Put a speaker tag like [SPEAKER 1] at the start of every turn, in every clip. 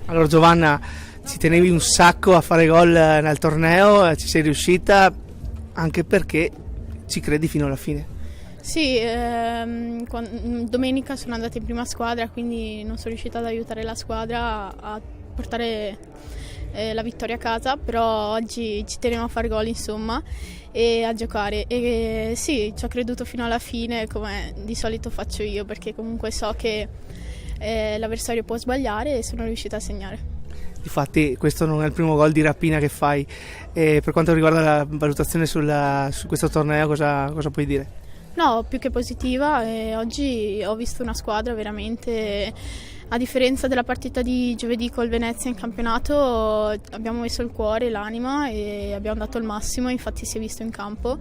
[SPEAKER 1] Allora Giovanna, ci tenevi un sacco a fare gol nel torneo, ci sei riuscita anche perché ci credi fino alla fine.
[SPEAKER 2] Sì, domenica sono andata in prima squadra, quindi non sono riuscita ad aiutare la squadra a portare la vittoria a casa, però oggi ci tenevo a fare gol insomma e a giocare e sì, ci ho creduto fino alla fine come di solito faccio io, perché comunque so che l'avversario può sbagliare e sono riuscita a segnare.
[SPEAKER 1] Infatti questo non è il primo gol di rapina che fai. Per quanto riguarda la valutazione su questo torneo, cosa puoi dire?
[SPEAKER 2] No, più che positiva, oggi ho visto una squadra veramente, a differenza della partita di giovedì col Venezia in campionato, abbiamo messo il cuore, l'anima e abbiamo dato il massimo, infatti si è visto in campo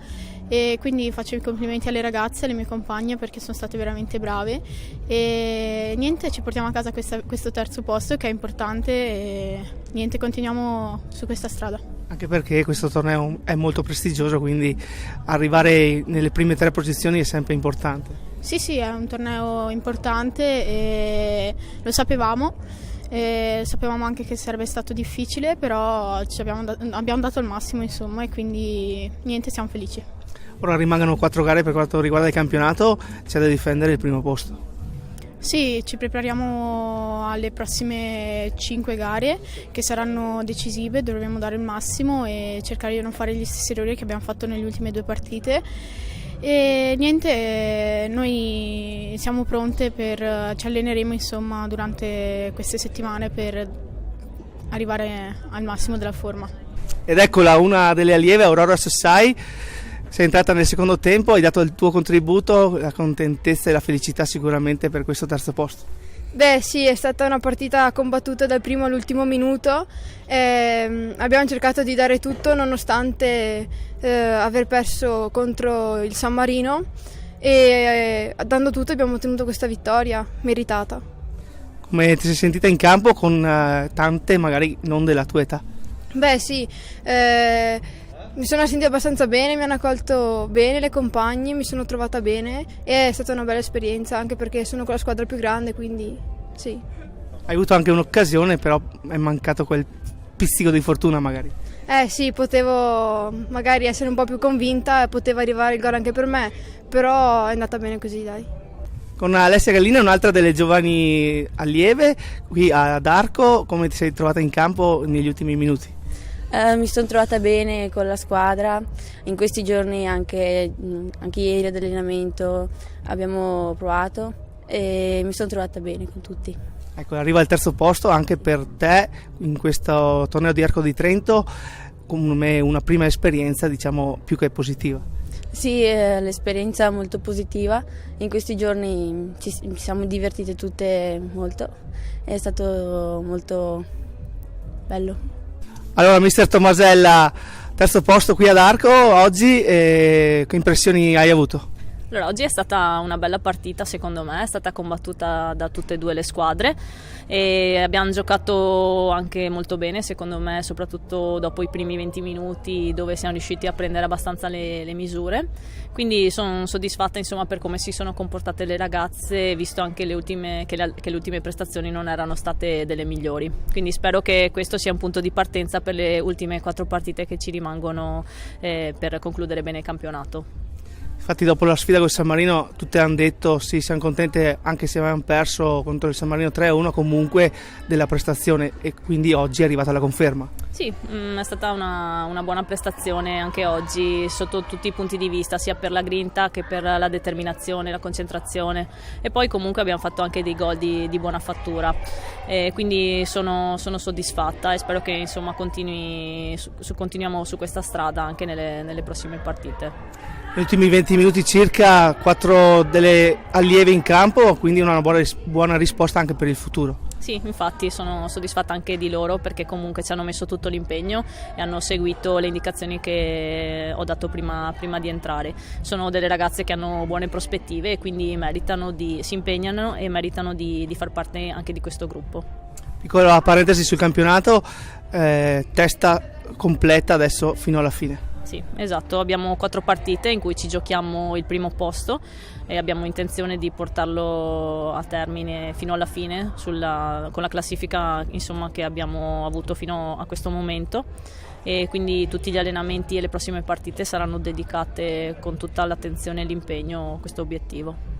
[SPEAKER 2] e quindi faccio i complimenti alle ragazze, alle mie compagne perché sono state veramente brave e niente, ci portiamo a casa questo terzo posto che è importante e niente, continuiamo su questa strada.
[SPEAKER 1] Anche perché questo torneo è molto prestigioso, quindi arrivare nelle prime 3 posizioni è sempre importante.
[SPEAKER 2] Sì, è un torneo importante e lo sapevamo. Sapevamo anche che sarebbe stato difficile, però abbiamo dato il massimo insomma e quindi niente, siamo felici.
[SPEAKER 1] Ora rimangono 4 gare per quanto riguarda il campionato, c'è da difendere il primo posto.
[SPEAKER 2] Sì, ci prepariamo alle prossime 5 gare che saranno decisive, dovremo dare il massimo e cercare di non fare gli stessi errori che abbiamo fatto nelle ultime 2 partite. E niente, noi siamo pronte ci alleneremo insomma durante queste settimane per arrivare al massimo della forma.
[SPEAKER 1] Ed eccola, una delle allieve, Aurora Sassai. Sei entrata nel secondo tempo, hai dato il tuo contributo, la contentezza e la felicità sicuramente per questo terzo posto.
[SPEAKER 3] Beh sì, è stata una partita combattuta dal primo all'ultimo minuto, abbiamo cercato di dare tutto nonostante aver perso contro il San Marino e dando tutto abbiamo ottenuto questa vittoria meritata.
[SPEAKER 1] Come ti sei sentita in campo con tante magari non della tua età?
[SPEAKER 3] Beh sì, mi sono sentita abbastanza bene, mi hanno accolto bene le compagne, mi sono trovata bene e è stata una bella esperienza anche perché sono con la squadra più grande, quindi sì.
[SPEAKER 1] Hai avuto anche un'occasione, però è mancato quel pizzico di fortuna magari.
[SPEAKER 3] Sì, potevo magari essere un po' più convinta e poteva arrivare il gol anche per me, però è andata bene così, dai.
[SPEAKER 1] Con Alessia Gallina, un'altra delle giovani allieve, qui ad Arco, come ti sei trovata in campo negli ultimi minuti?
[SPEAKER 4] Mi sono trovata bene con la squadra, in questi giorni anche ieri ad allenamento abbiamo provato e mi sono trovata bene con tutti.
[SPEAKER 1] Ecco, arriva al terzo posto anche per te in questo torneo di Arco di Trento, come una prima esperienza diciamo più che positiva.
[SPEAKER 4] Sì, l'esperienza è molto positiva, in questi giorni ci siamo divertite tutte molto, è stato molto bello.
[SPEAKER 1] Allora, mister Tomasella, terzo posto qui ad Arco, oggi che impressioni hai avuto?
[SPEAKER 5] Allora, oggi è stata una bella partita secondo me, è stata combattuta da tutte e due le squadre e abbiamo giocato anche molto bene secondo me, soprattutto dopo i primi 20 minuti dove siamo riusciti a prendere abbastanza le misure, quindi sono soddisfatta insomma per come si sono comportate le ragazze, visto anche che le ultime prestazioni non erano state delle migliori, quindi spero che questo sia un punto di partenza per le ultime 4 partite che ci rimangono per concludere bene il campionato.
[SPEAKER 1] Infatti dopo la sfida con il San Marino tutte hanno detto sì, siamo contente anche se avevamo perso contro il San Marino 3-1 comunque della prestazione e quindi oggi è arrivata la conferma.
[SPEAKER 5] Sì, è stata una buona prestazione anche oggi sotto tutti i punti di vista, sia per la grinta che per la determinazione, la concentrazione e poi comunque abbiamo fatto anche dei gol di buona fattura, quindi sono soddisfatta e spero che insomma continuiamo su questa strada anche nelle prossime partite.
[SPEAKER 1] Negli ultimi 20 minuti circa 4 delle allieve in campo, quindi una buona risposta anche per il futuro.
[SPEAKER 5] Sì, infatti sono soddisfatta anche di loro perché comunque ci hanno messo tutto l'impegno e hanno seguito le indicazioni che ho dato prima di entrare. Sono delle ragazze che hanno buone prospettive e quindi si impegnano e meritano di far parte anche di questo gruppo.
[SPEAKER 1] Piccola parentesi sul campionato, testa completa adesso fino alla fine.
[SPEAKER 5] Sì, esatto, abbiamo 4 partite in cui ci giochiamo il primo posto e abbiamo intenzione di portarlo a termine fino alla fine con la classifica, insomma, che abbiamo avuto fino a questo momento, e quindi tutti gli allenamenti e le prossime partite saranno dedicate con tutta l'attenzione e l'impegno a questo obiettivo.